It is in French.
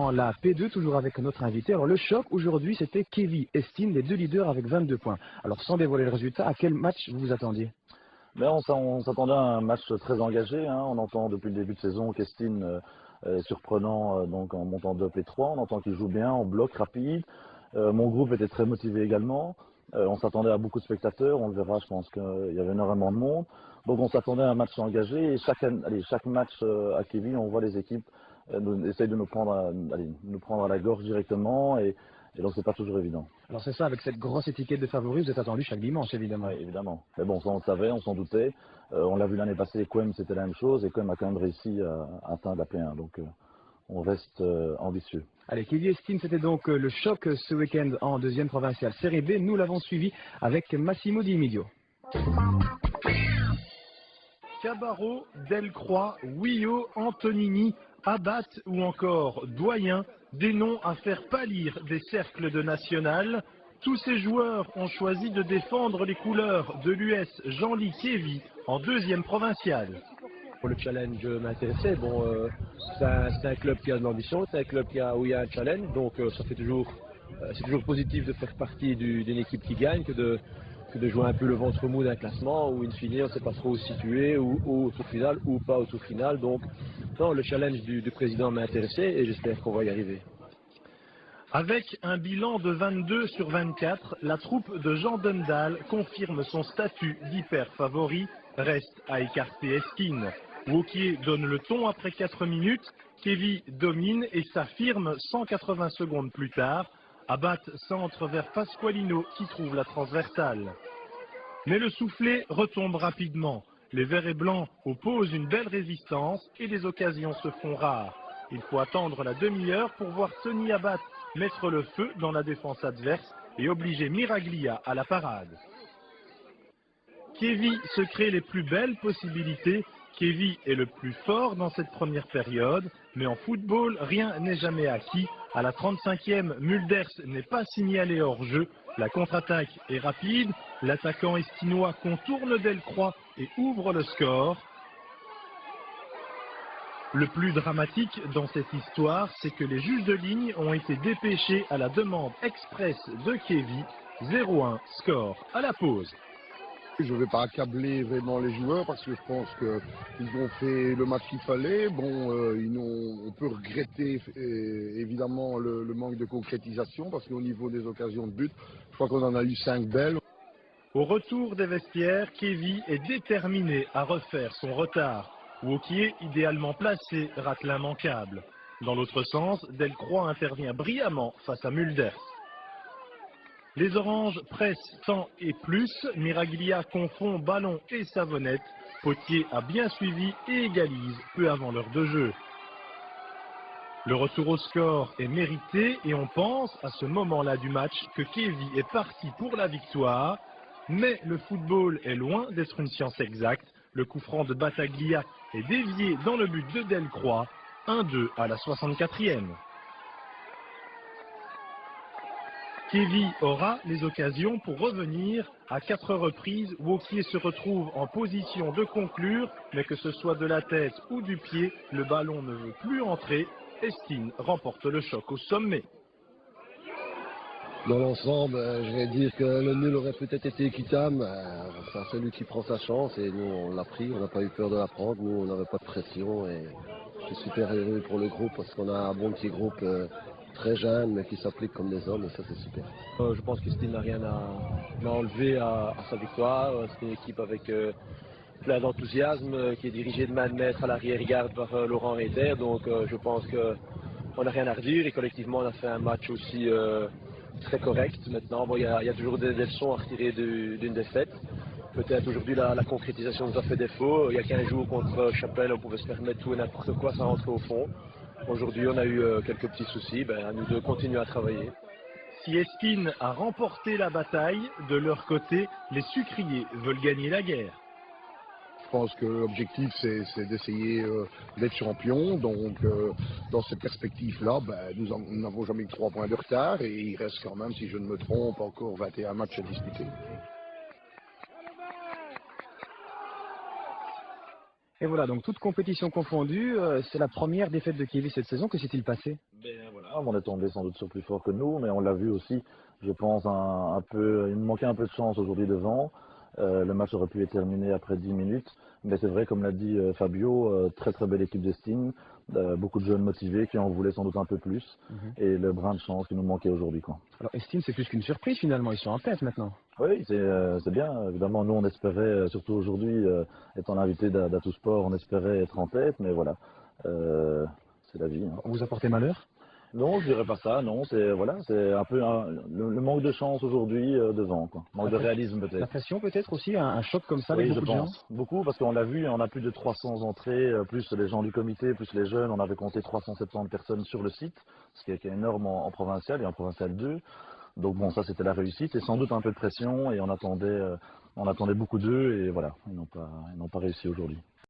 dans la P2, toujours avec notre invité. Alors le choc aujourd'hui, c'était Kévy et Stine, les deux leaders avec 22 points. Alors sans dévoiler le résultat, à quel match vous vous attendiez? Mais on s'attendait à un match très engagé. On entend depuis le début de saison qu'Estine est surprenant donc en montant de P3. On entend qu'il joue bien, en bloc rapide. Mon groupe était très motivé également. On s'attendait à beaucoup de spectateurs. On le verra, je pense qu'il y avait énormément de monde. Donc on s'attendait à un match engagé. Et chaque match à Kévy, on voit les équipes essayent de nous prendre à la gorge directement. Et donc c'est pas toujours évident. Alors c'est ça, avec cette grosse étiquette de favori, vous êtes attendu chaque dimanche, évidemment. Oui, évidemment. Mais bon, ça on le savait, on s'en doutait. On l'a vu l'année passée, Quem c'était la même chose, et Quem a quand même réussi à atteindre la P1. Donc on reste ambitieux. Allez, Kévy et Stine, c'était donc le choc ce week-end en deuxième provinciale Série B. Nous l'avons suivi avec Massimo Di Emidio. Cabarro, Delcroix, Ouillot, Antonini, Abbat ou encore Doyen, des noms à faire pâlir des cercles de national. Tous ces joueurs ont choisi de défendre les couleurs de l'US Genlis Kévy en deuxième provinciale. Le challenge m'intéressait. Bon, c'est un club qui a de l'ambition, c'est un club où il y a un challenge, donc ça fait toujours, c'est toujours positif de faire partie d'une équipe qui gagne que de jouer un peu le ventre mou d'un classement où in fine on ne sait pas trop où se situer, ou au tour final ou pas au tour final. Donc non, le challenge du président m'a intéressé et j'espère qu'on va y arriver. Avec un bilan de 22 sur 24, la troupe de Jean Dundal confirme son statut d'hyper favori, reste à écarter Estine. Wauquiez donne le ton après 4 minutes, Kévy domine et s'affirme 180 secondes plus tard. Abbat centre vers Pasqualino qui trouve la transversale. Mais le soufflet retombe rapidement. Les verts et blancs opposent une belle résistance et les occasions se font rares. Il faut attendre la demi-heure pour voir Tony Abbat mettre le feu dans la défense adverse et obliger Miraglia à la parade. Kévy se crée les plus belles possibilités. Kévy est le plus fort dans cette première période, mais en football, rien n'est jamais acquis. À la 35e, Mulders n'est pas signalé hors jeu. La contre-attaque est rapide. L'attaquant estinois contourne Delcroix et ouvre le score. Le plus dramatique dans cette histoire, c'est que les juges de ligne ont été dépêchés à la demande express de Kévy. 0-1, score à la pause. Je ne vais pas accabler vraiment les joueurs parce que je pense qu'ils ont fait le match qu'il fallait. Bon, on peut regretter évidemment le manque de concrétisation parce qu'au niveau des occasions de but, je crois qu'on en a eu 5 belles. Au retour des vestiaires, Kévy est déterminé à refaire son retard. Wauquiez, idéalement placé, rate l'immanquable. Dans l'autre sens, Delcroix intervient brillamment face à Mulders. Les oranges pressent tant et plus, Miraglia confond ballon et savonnette. Potier a bien suivi et égalise peu avant l'heure de jeu. Le retour au score est mérité et on pense à ce moment-là du match que Kévy est parti pour la victoire. Mais le football est loin d'être une science exacte. Le coup franc de Battaglia est dévié dans le but de Delcroix. 1-2 à la 64e. Kévy aura les occasions pour revenir. À 4 reprises, Wauquiez se retrouve en position de conclure, mais que ce soit de la tête ou du pied, le ballon ne veut plus entrer. Estine remporte le choc au sommet. Dans l'ensemble, je vais dire que le nul aurait peut-être été équitable. C'est celui qui prend sa chance et nous on l'a pris, on n'a pas eu peur de la prendre, nous on n'avait pas de pression et je suis super heureux pour le groupe parce qu'on a un bon petit groupe très jeune mais qui s'applique comme des hommes et ça c'est super. Je pense que Stine n'a rien à enlever à sa victoire. C'est une équipe avec plein d'enthousiasme qui est dirigée de main de maître à l'arrière-garde par Laurent Réder, donc je pense qu'on n'a rien à redire et collectivement on a fait un match aussi très correct. Maintenant, bon, il y a toujours des leçons à retirer d'une défaite. Peut-être aujourd'hui la concrétisation nous a fait défaut. Il y a 15 jours contre Chapelle, on pouvait se permettre tout et n'importe quoi, ça rentrait au fond. Aujourd'hui, on a eu quelques petits soucis. À nous de continuer à travailler. Si Estine a remporté la bataille, de leur côté, les sucriers veulent gagner la guerre. Je pense que l'objectif c'est d'essayer d'être champion. Donc dans cette perspective-là, nous n'avons jamais eu 3 points de retard et il reste quand même, si je ne me trompe, encore 21 matchs à disputer. Et voilà, donc toute compétition confondue, c'est la première défaite de Kévy cette saison. Que s'est-il passé? On est tombé sans doute sur plus fort que nous, mais on l'a vu aussi, je pense, un peu, il nous manquait un peu de chance aujourd'hui devant. Le match aurait pu être terminé après 10 minutes, mais c'est vrai, comme l'a dit Fabio, très très belle équipe d'Estine, beaucoup de jeunes motivés qui en voulaient sans doute un peu plus, et le brin de chance qui nous manquait aujourd'hui, quoi. Alors Estine, c'est plus qu'une surprise finalement, ils sont en tête maintenant. Oui, c'est bien. Évidemment, nous, on espérait, surtout aujourd'hui, étant l'invité d'Atout Sport, on espérait être en tête, mais voilà, c'est la vie, hein. Vous apportez malheur? Non, je dirais pas ça, non, c'est un peu le manque de chance aujourd'hui devant, quoi. Manque de réalisme La peut-être. pression peut-être aussi, un choc comme ça avec Oui, je beaucoup de gens? pense. Beaucoup, parce qu'on l'a vu, on a plus de 300 entrées, plus les gens du comité, plus les jeunes, on avait compté 370 personnes sur le site, ce qui est énorme en provincial et en provincial 2. Donc bon, ça c'était la réussite et sans doute un peu de pression et on attendait beaucoup d'eux et voilà, ils n'ont pas réussi aujourd'hui.